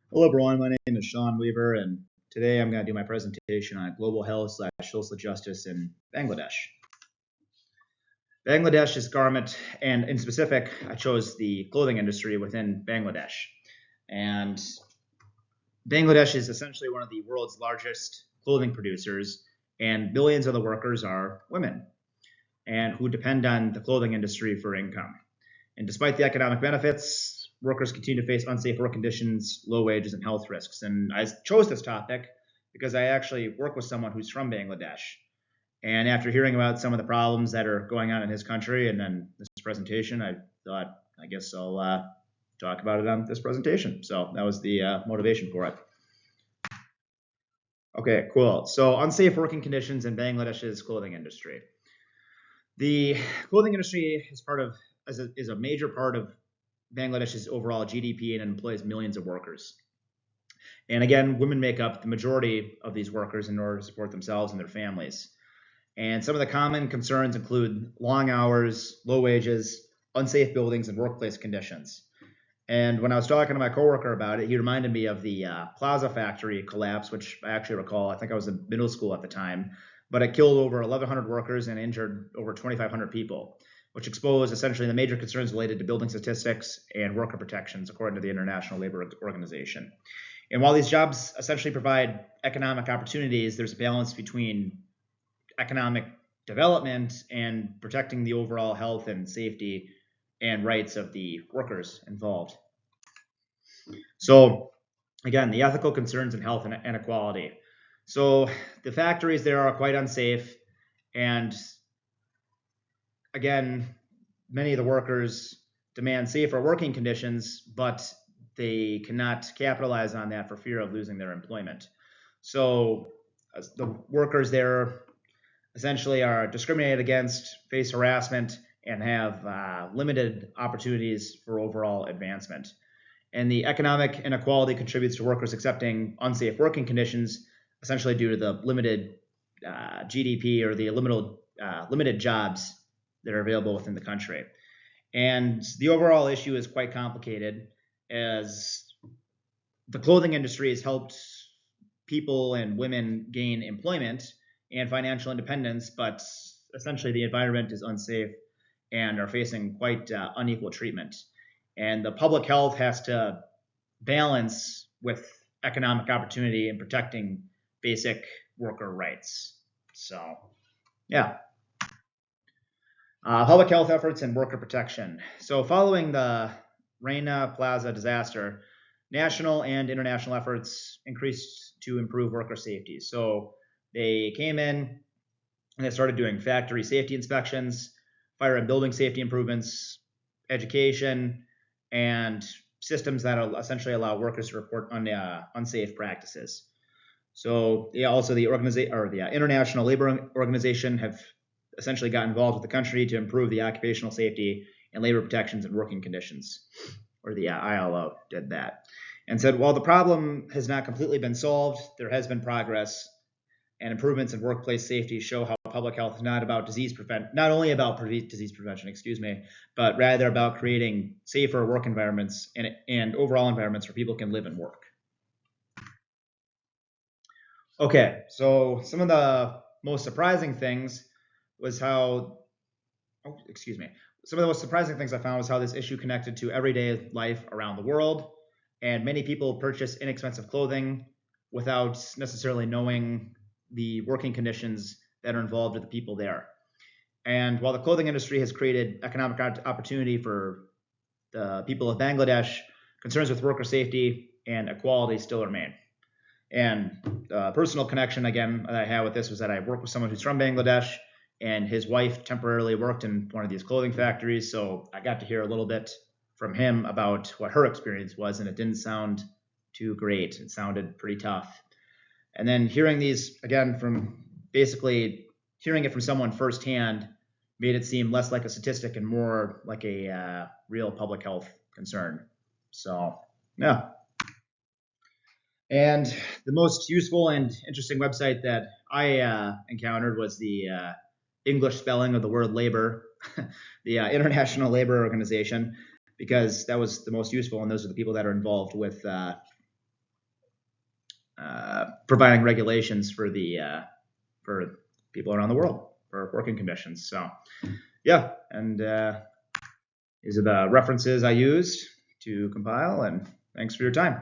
Hello, everyone. My name is Sean Weaver, and today I'm going to do my presentation on global health / social justice in Bangladesh. Bangladesh is garment, and in specific, I chose the clothing industry within Bangladesh. And Bangladesh is essentially one of the world's largest clothing producers, and billions of the workers are women and who depend on the clothing industry for income. And despite the economic benefits, workers continue to face unsafe work conditions, low wages, and health risks. And I chose this topic because I actually work with someone who's from Bangladesh. And after hearing about some of the problems that are going on in his country and then this presentation, I thought, I guess I'll talk about it on this presentation. So that was the motivation for it. Okay, cool. So unsafe working conditions in Bangladesh's clothing industry. The clothing industry is a major part of Bangladesh's overall GDP and employs millions of workers. And again, women make up the majority of these workers in order to support themselves and their families. And some of the common concerns include long hours, low wages, unsafe buildings, and workplace conditions. And when I was talking to my coworker about it, he reminded me of the Plaza factory collapse, which I actually recall. I think I was in middle school at the time, but it killed over 1,100 workers and injured over 2,500 people, which exposed essentially the major concerns related to building statistics and worker protections, according to the International Labor Organization. And while these jobs essentially provide economic opportunities, there's a balance between economic development and protecting the overall health and safety and rights of the workers involved. So again, the ethical concerns in health and inequality. So the factories there are quite unsafe, and again, many of the workers demand safer working conditions, but they cannot capitalize on that for fear of losing their employment. So the workers there essentially are discriminated against, face harassment, and have limited opportunities for overall advancement. And the economic inequality contributes to workers accepting unsafe working conditions, essentially due to the limited GDP or the limited jobs that are available within the country. And the overall issue is quite complicated, as the clothing industry has helped people and women gain employment and financial independence, but essentially the environment is unsafe and are facing quite unequal treatment. And the public health has to balance with economic opportunity and protecting basic worker rights. So, yeah. Public health efforts and worker protection. So, following the Rana Plaza disaster, national and international efforts increased to improve worker safety. So, they came in and they started doing factory safety inspections, fire and building safety improvements, education, and systems that essentially allow workers to report on unsafe practices. So, yeah, also the International Labor Organization have essentially got involved with the country to improve the occupational safety and labor protections and working conditions, or the ILO did that, and said while the problem has not completely been solved, there has been progress, and improvements in workplace safety show how public health is not only about disease prevention, but rather about creating safer work environments and overall environments where people can live and work. Okay, so some of the most surprising things was how, some of the most surprising things I found was how this issue connected to everyday life around the world, and many people purchase inexpensive clothing without necessarily knowing the working conditions that are involved with the people there. And while the clothing industry has created economic opportunity for the people of Bangladesh, concerns with worker safety and equality still remain. And the personal connection, again, that I had with this was that I worked with someone who's from Bangladesh, and his wife temporarily worked in one of these clothing factories. So I got to hear a little bit from him about what her experience was, and it didn't sound too great. It sounded pretty tough. And then hearing these again from hearing it from someone firsthand made it seem less like a statistic and more like a real public health concern. So, yeah. And the most useful and interesting website that I encountered was the English spelling of the word labor, the International Labor Organization, because that was the most useful, and those are the people that are involved with providing regulations for for people around the world for working conditions. So yeah, and these are the references I used to compile, and thanks for your time.